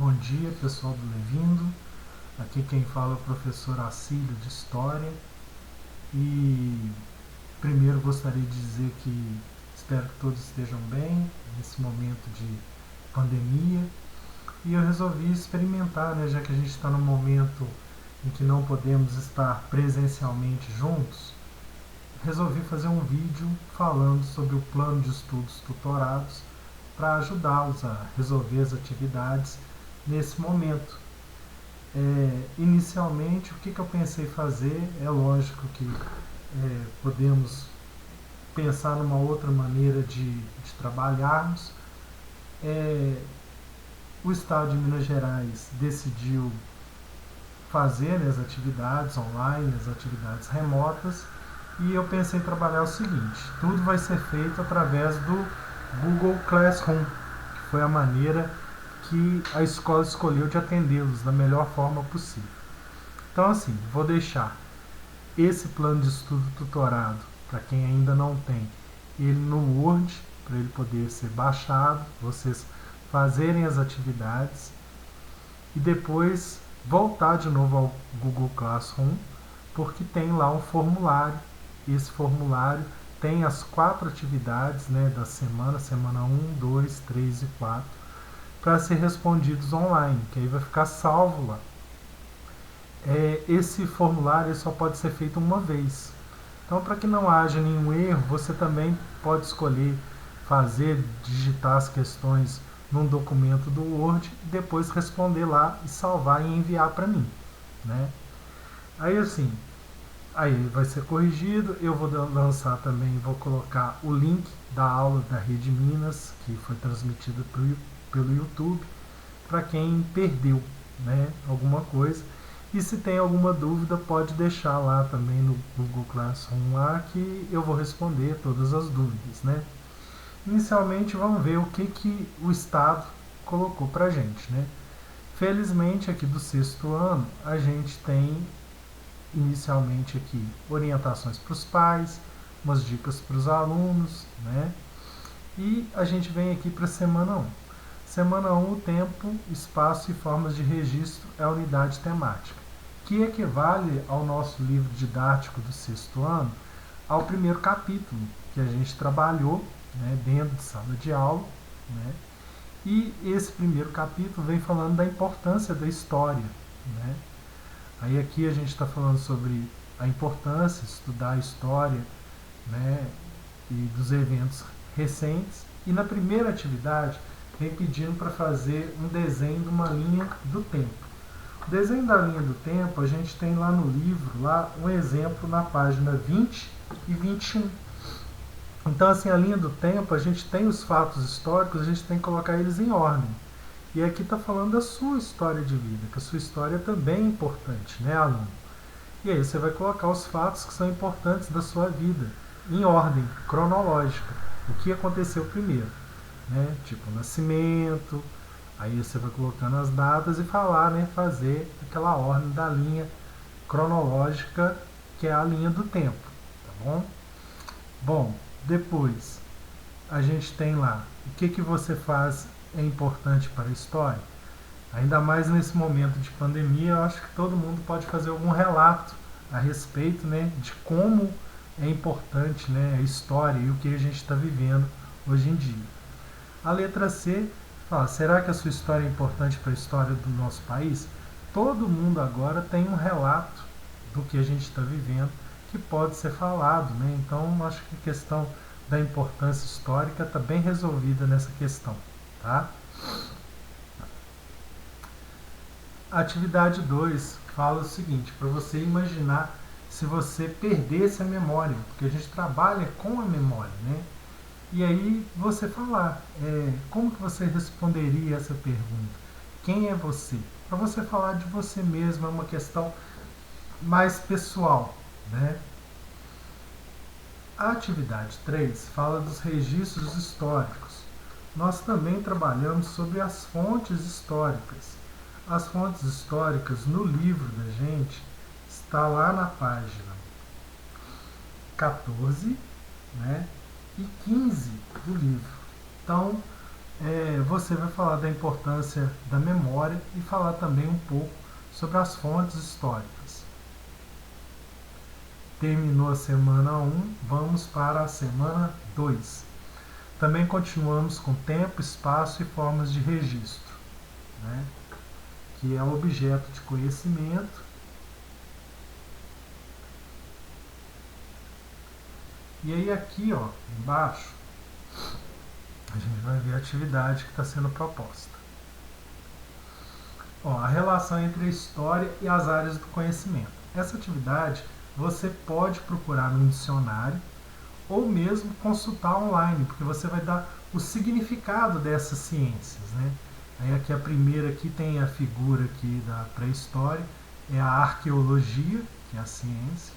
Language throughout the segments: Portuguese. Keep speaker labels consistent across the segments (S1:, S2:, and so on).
S1: Bom dia, pessoal do Levindo. Aqui quem fala é o professor Acílio de História. E primeiro gostaria de dizer que espero que todos estejam bem nesse momento de pandemia. E eu resolvi experimentar, já que a gente está num momento em que não podemos estar presencialmente juntos, resolvi fazer um vídeo falando sobre o plano de estudos tutorados para ajudá-los a resolver as atividades nesse momento. Inicialmente, o que eu pensei fazer, é lógico que podemos pensar numa outra maneira de trabalharmos. O Estado de Minas Gerais decidiu fazer as atividades online, as atividades remotas, e eu pensei em trabalhar o seguinte: tudo vai ser feito através do Google Classroom, que foi a maneira que a escola escolheu de atendê-los da melhor forma possível. Então, assim, vou deixar esse plano de estudo tutorado, para quem ainda não tem, ele no Word, para ele poder ser baixado, vocês fazerem as atividades e depois voltar de novo ao Google Classroom, porque tem lá um formulário. Esse formulário tem as 4 atividades da semana 1, 2, 3 e 4, para ser respondidos online, que aí vai ficar salvo lá. Esse formulário só pode ser feito uma vez. Então, para que não haja nenhum erro, você também pode escolher digitar as questões num documento do Word, depois responder lá e salvar e enviar para mim. Aí assim, aí vai ser corrigido. Eu vou lançar também, vou colocar o link da aula da Rede Minas, que foi transmitida pelo YouTube, para quem perdeu alguma coisa. E se tem alguma dúvida, pode deixar lá também no Google Classroom lá, que eu vou responder todas as dúvidas. Inicialmente, vamos ver o que o Estado colocou para a gente. Felizmente, aqui do 6º ano, a gente tem inicialmente aqui orientações para os pais, umas dicas para os alunos, e a gente vem aqui para a semana 1. Semana 1, o tempo, espaço e formas de registro é a unidade temática, que equivale ao nosso livro didático do 6º ano, ao primeiro capítulo que a gente trabalhou dentro de sala de aula. E esse primeiro capítulo vem falando da importância da história. Aí aqui a gente está falando sobre a importância de estudar a história e dos eventos recentes. E na primeira atividade vem pedindo para fazer um desenho de uma linha do tempo. O desenho da linha do tempo, a gente tem lá no livro um exemplo na página 20 e 21. Então, assim, a linha do tempo, a gente tem os fatos históricos, a gente tem que colocar eles em ordem. E aqui está falando da sua história de vida, que a sua história também é importante, aluno? E aí você vai colocar os fatos que são importantes da sua vida, em ordem cronológica. O que aconteceu primeiro, tipo nascimento, aí você vai colocando as datas e falar, fazer aquela ordem da linha cronológica, que é a linha do tempo, tá bom? Bom, depois a gente tem lá o que você faz é importante para a história. Ainda mais nesse momento de pandemia, eu acho que todo mundo pode fazer algum relato a respeito de como é importante a história e o que a gente está vivendo hoje em dia. A letra C fala: será que a sua história é importante para a história do nosso país? Todo mundo agora tem um relato do que a gente está vivendo que pode ser falado. Então, acho que a questão da importância histórica está bem resolvida nessa questão. Tá? A atividade 2 fala o seguinte: para você imaginar se você perdesse a memória, porque a gente trabalha com a memória, E aí você falar, como que você responderia essa pergunta? Quem é você? Para você falar de você mesmo, é uma questão mais pessoal, A atividade 3 fala dos registros históricos. Nós também trabalhamos sobre as fontes históricas. As fontes históricas no livro da gente está lá na página 14 e 15 do livro. Então, você vai falar da importância da memória e falar também um pouco sobre as fontes históricas. Terminou a semana 1, vamos para a semana 2. Também continuamos com tempo, espaço e formas de registro, né? Que é objeto de conhecimento. E aí aqui, ó, embaixo, a gente vai ver a atividade que está sendo proposta. Ó, a relação entre a história e as áreas do conhecimento. Essa atividade você pode procurar no dicionário ou mesmo consultar online, porque você vai dar o significado dessas ciências, né? Aí aqui a primeira aqui tem a figura aqui da pré-história, é a arqueologia, que é a ciência.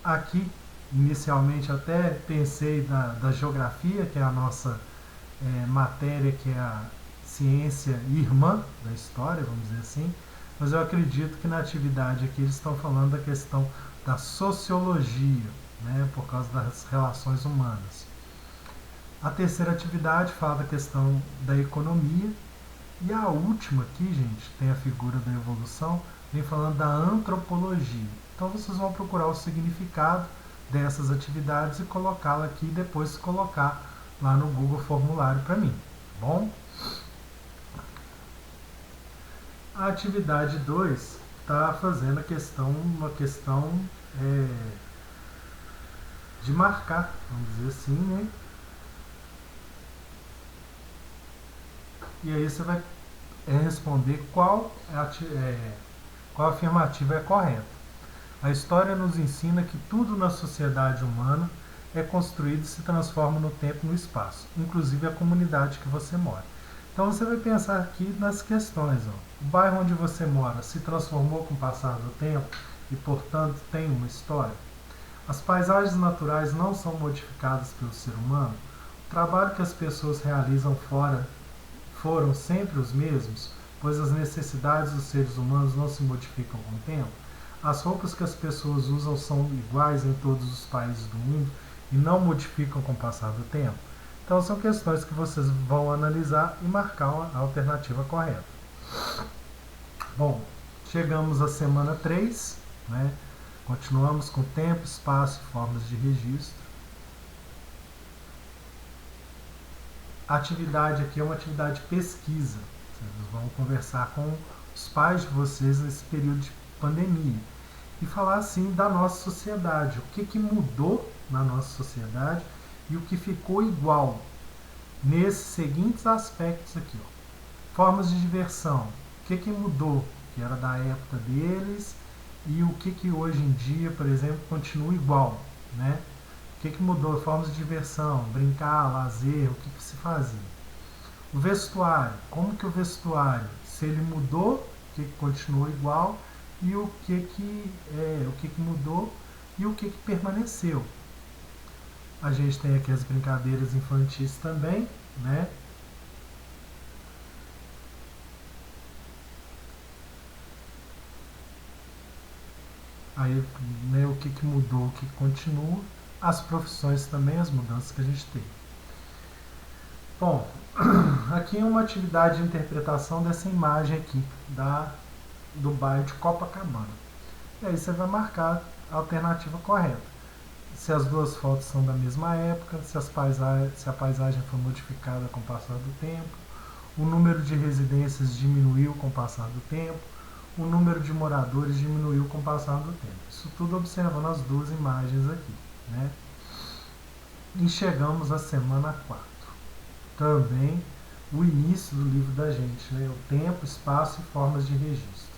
S1: Aqui, inicialmente, até pensei da geografia, que é a nossa matéria, que é a ciência irmã da história, vamos dizer assim, mas eu acredito que na atividade aqui eles estão falando da questão da sociologia, né, por causa das relações humanas. A terceira atividade fala da questão da economia. E a última aqui, gente, tem a figura da evolução, vem falando da antropologia. Então vocês vão procurar o significado dessas atividades e colocá-la aqui e depois colocar lá no Google Formulário para mim, tá bom? A atividade 2 está fazendo uma questão de marcar, vamos dizer assim, né? E aí você vai responder qual afirmativa é correta. A história nos ensina que tudo na sociedade humana é construído e se transforma no tempo e no espaço, inclusive a comunidade que você mora. Então você vai pensar aqui nas questões. Ó. O bairro onde você mora se transformou com o passar do tempo e, portanto, tem uma história? As paisagens naturais não são modificadas pelo ser humano? O trabalho que as pessoas realizam fora foram sempre os mesmos, pois as necessidades dos seres humanos não se modificam com o tempo? As roupas que as pessoas usam são iguais em todos os países do mundo e não modificam com o passar do tempo? Então são questões que vocês vão analisar e marcar a alternativa correta. Bom, chegamos à semana 3, né? Continuamos com tempo, espaço e formas de registro. A atividade aqui é uma atividade de pesquisa. Vocês vão conversar com os pais de vocês nesse período de pandemia e falar assim da nossa sociedade, o que mudou na nossa sociedade e o que ficou igual nesses seguintes aspectos aqui. Ó. Formas de diversão, o que mudou, que era da época deles, e o que hoje em dia, por exemplo, continua igual, né? O que mudou? Formas de diversão, brincar, lazer, o que se fazia. O vestuário, como que o vestuário, se ele mudou, o que continuou igual, e o que mudou e o que permaneceu. A gente tem aqui as brincadeiras infantis também, né? Aí, né, o que mudou, o que continua, as profissões também, as mudanças que a gente teve. Bom, aqui é uma atividade de interpretação dessa imagem aqui, do bairro de Copacabana. E aí você vai marcar a alternativa correta. Se as duas fotos são da mesma época, se a paisagem foi modificada com o passar do tempo, o número de residências diminuiu com o passar do tempo, o número de moradores diminuiu com o passar do tempo. Isso tudo observando as duas imagens aqui, né? E chegamos à semana 4. Também o início do livro da gente, né? O tempo, espaço e formas de registro.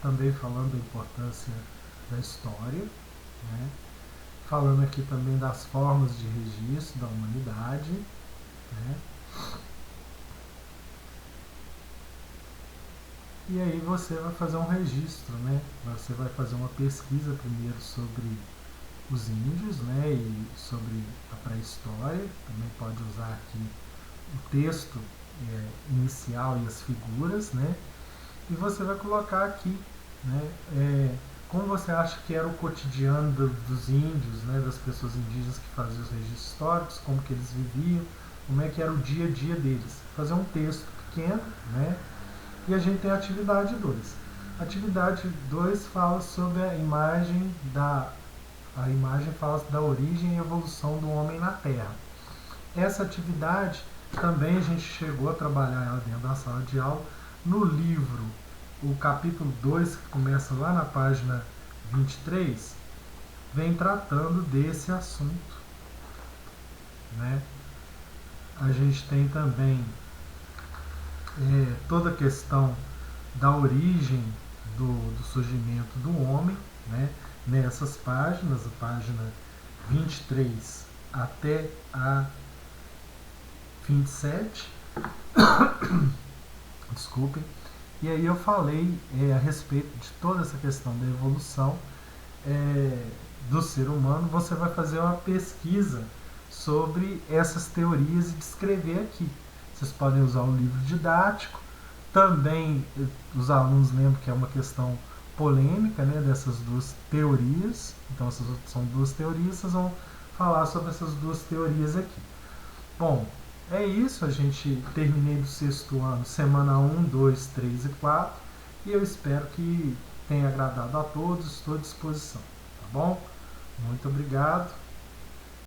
S1: Também falando da importância da história, né? Falando aqui também das formas de registro da humanidade, né? E aí você vai fazer um registro, né? Você vai fazer uma pesquisa primeiro sobre os índios, né? E sobre a pré-história. Também pode usar aqui o texto inicial e as figuras, né? E você vai colocar aqui, né? como você acha que era o cotidiano dos índios, né, das pessoas indígenas que faziam os registros históricos, como que eles viviam, como é que era o dia a dia deles. Fazer um texto pequeno, né? E a gente tem a atividade 2. A atividade 2 fala sobre a imagem fala da origem e evolução do homem na Terra. Essa atividade também a gente chegou a trabalhar ela dentro da sala de aula. No livro, o capítulo 2, que começa lá na página 23, vem tratando desse assunto, né? A gente tem também toda a questão da origem do surgimento do homem, né? Nessas páginas, a página 23 até a 27, desculpem. E aí eu falei a respeito de toda essa questão da evolução do ser humano. Você vai fazer uma pesquisa sobre essas teorias e descrever aqui. Vocês podem usar o livro didático. Também os alunos lembram que é uma questão polêmica, né, dessas duas teorias. Então essas são duas teorias, vocês vão falar sobre essas duas teorias aqui. Bom, é isso, a gente terminei do 6º ano, semana 1, 2, 3 e 4, e eu espero que tenha agradado a todos, estou à disposição, tá bom? Muito obrigado.